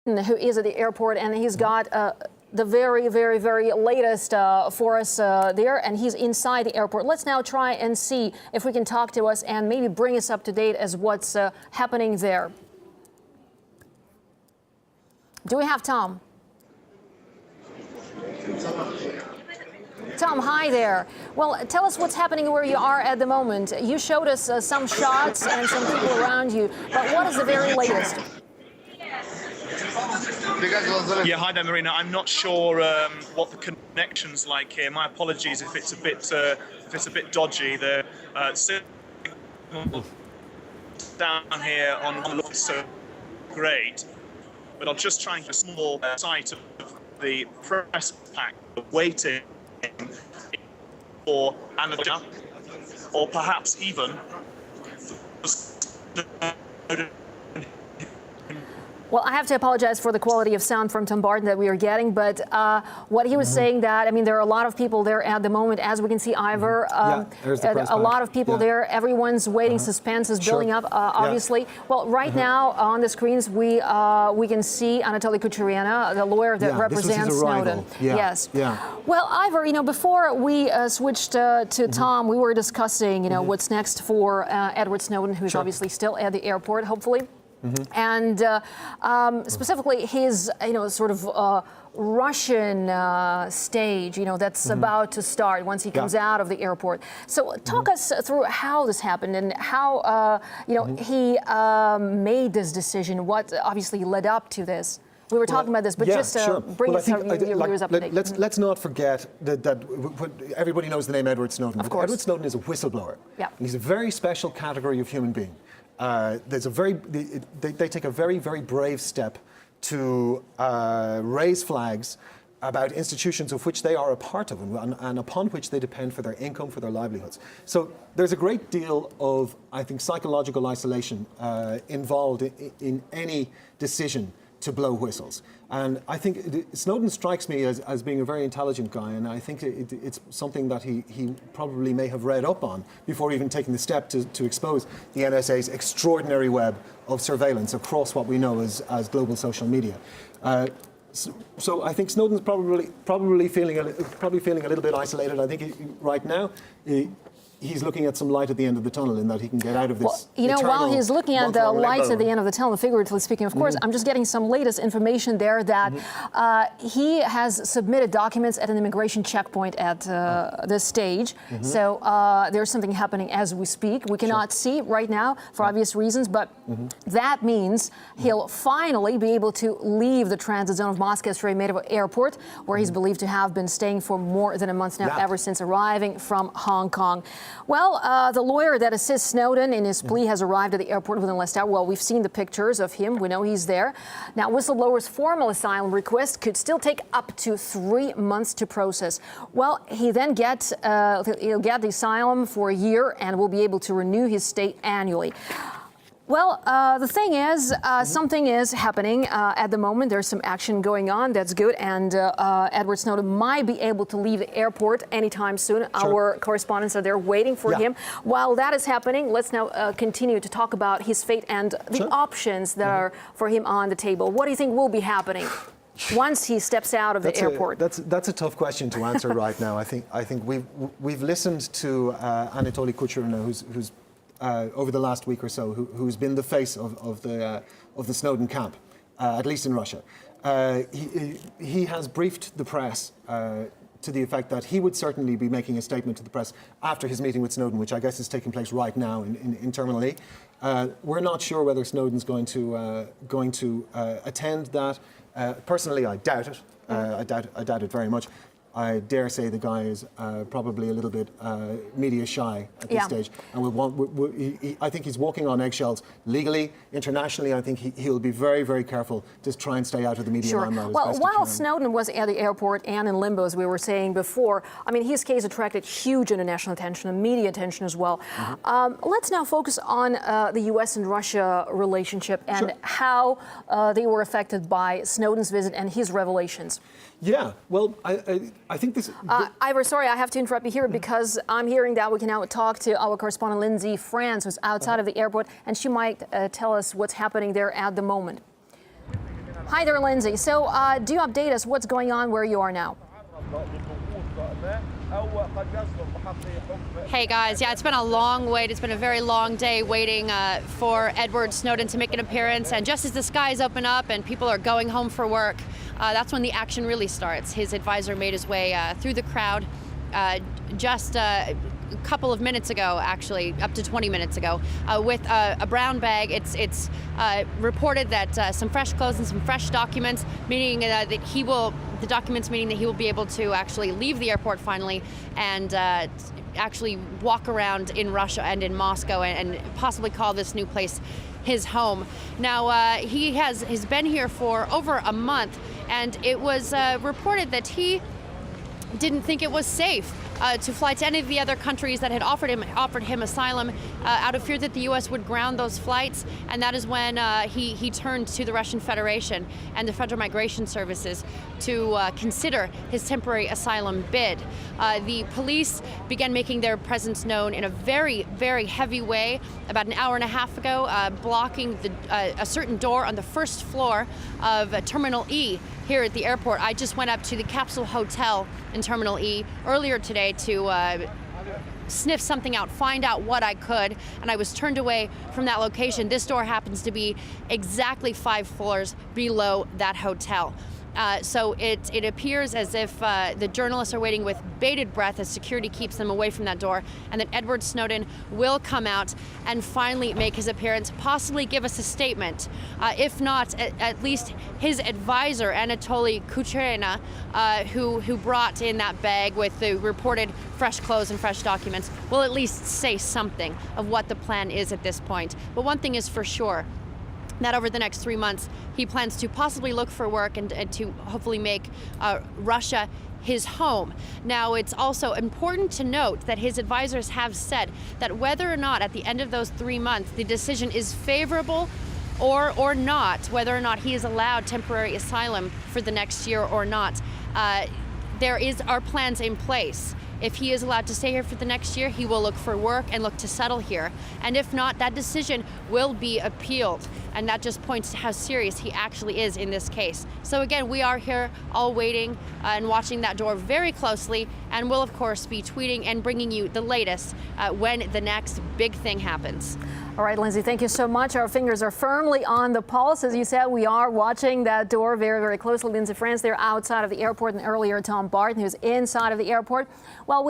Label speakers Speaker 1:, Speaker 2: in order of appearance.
Speaker 1: who is at the airport, and he's got the very, very, very latest for us there, and he's inside the airport. Let's now try and see if we can talk to us and maybe bring us up to date as what's happening there. Do we have Tom? Tom, hi there. Well, tell us what's happening where you are at the moment. You showed us some shots and some people around you, but what is the very latest?
Speaker 2: Yeah, hi there, Marina. I'm not sure what the connection's like here. My apologies if it's a bit dodgy. The signal down here on the so great, but I'll just try and get a small sight of the press pack waiting for Anna, or perhaps even.
Speaker 1: Well, I have to apologize for the quality of sound from Tom Barton that we are getting, but what he was saying that, I mean, there are a lot of people there at the moment, as we can see, Ivor, a lot of people there, everyone's waiting, suspense is building up, obviously. Well, right now on the screens, we can see Anatoly Kucherian, the lawyer that represents Snowden. Yes. Well, Ivor, you know, before we switched to Tom, we were discussing, you know, what's next for Edward Snowden, who's obviously still at the airport, hopefully. And specifically his, you know, sort of Russian stage, you know, that's about to start once he comes out of the airport. So talk us through how this happened and how, you know, he made this decision, what obviously led up to this. We were talking about this, but just bring us your viewers up to date.
Speaker 3: Let's not forget that everybody knows the name Edward Snowden.
Speaker 1: Of course.
Speaker 3: Edward Snowden is a whistleblower.
Speaker 1: Yeah.
Speaker 3: And he's a very special category of human being. They take a very, very brave step to raise flags about institutions of which they are a part of and upon which they depend for their income, for their livelihoods. So there's a great deal of, I think, psychological isolation involved in any decision to blow whistles. And I think Snowden strikes me as being a very intelligent guy, and I think it's something that he probably may have read up on before even taking the step to expose the NSA's extraordinary web of surveillance across what we know as global social media. So I think Snowden's probably feeling a little bit isolated. I think right now he's looking at some light at the end of the tunnel in that he can get out of this.
Speaker 1: Well, you know, while he's looking at the lights at the end of the tunnel, figuratively speaking, of course, I'm just getting some latest information there that he has submitted documents at an immigration checkpoint at this stage. So there's something happening as we speak. We cannot see right now for obvious reasons, but that means he'll finally be able to leave the transit zone of Moscow's Sheremetyevo Airport, where he's believed to have been staying for more than a month now, ever since arriving from Hong Kong. Well, the lawyer that assists Snowden in his plea has arrived at the airport within the last hour. Well, we've seen the pictures of him. We know he's there. Now, whistleblower's formal asylum request could still take up to 3 months to process. Well, he'll get the asylum for a year and will be able to renew his stay annually. Well, the thing is, something is happening at the moment. There's some action going on. That's good. And Edward Snowden might be able to leave the airport anytime soon. Our correspondents are there waiting for him. While that is happening, let's now continue to talk about his fate and the options that are for him on the table. What do you think will be happening once he steps out of the airport?
Speaker 3: That's a tough question to answer right now. I think we've listened to Anatoly Kucherian, who's over the last week or so, who's been the face of the Snowden camp, at least in Russia. He has briefed the press to the effect that he would certainly be making a statement to the press after his meeting with Snowden, which I guess is taking place right now in Terminal E. We're not sure whether Snowden's going to attend that. Personally, I doubt it. I doubt it very much. I dare say the guy is probably a little bit media shy at this stage, and I think he's walking on eggshells legally, internationally. I think he'll be very, very careful to try and stay out of the media limelight.
Speaker 1: Well, while Snowden was at the airport and in limbo, as we were saying before, I mean, his case attracted huge international attention and media attention as well. Let's now focus on the U.S. and Russia relationship and how they were affected by Snowden's visit and his revelations.
Speaker 3: Yeah, well, I think this...
Speaker 1: Ivor, sorry, I have to interrupt you here because I'm hearing that we can now talk to our correspondent Lindsay France, who's outside of the airport, and she might tell us what's happening there at the moment. Hi there, Lindsay. So do update us what's going on where you are now.
Speaker 4: Hey guys, yeah, it's been a long wait. It's been a very long day waiting for Edward Snowden to make an appearance. And just as the skies open up and people are going home for work, that's when the action really starts. His advisor made his way through the crowd just a couple of minutes ago, actually, up to 20 minutes ago, with a brown bag. It's reported that some fresh clothes and some fresh documents, meaning that he will be able to actually leave the airport finally and actually walk around in Russia and in Moscow and possibly call this new place his home. Now, he's been here for over a month, and it was reported that he didn't think it was safe to fly to any of the other countries that had offered him asylum out of fear that the U.S. would ground those flights. And that is when he turned to the Russian Federation and the Federal Migration Services to consider his temporary asylum bid. The police began making their presence known in a very, very heavy way about an hour and a half ago, blocking a certain door on the first floor of Terminal E here at the airport. I just went up to the Capsule Hotel in Terminal E earlier today to sniff something out, find out what I could, and I was turned away from that location. This door happens to be exactly 5 floors below that hotel. So it appears as if the journalists are waiting with bated breath as security keeps them away from that door, and that Edward Snowden will come out and finally make his appearance, possibly give us a statement. If not, at least his advisor, Anatoly Kucherena, who brought in that bag with the reported fresh clothes and fresh documents, will at least say something of what the plan is at this point. But one thing is for sure, that over the next 3 months, he plans to possibly look for work and to hopefully make Russia his home. Now, it's also important to note that his advisors have said that whether or not at the end of those 3 months the decision is favorable or not, whether or not he is allowed temporary asylum for the next year or not, there are plans in place. If he is allowed to stay here for the next year, he will look for work and look to settle here. And if not, that decision will be appealed. And that just points to how serious he actually is in this case. So again, we are here all waiting and watching that door very closely, and will of course be tweeting and bringing you the latest when the next big thing happens.
Speaker 1: All right, Lindsay, thank you so much. Our fingers are firmly on the pulse. As you said, we are watching that door very, very closely. Lindsay France there outside of the airport, and earlier Tom Barton, who's inside of the airport. Well,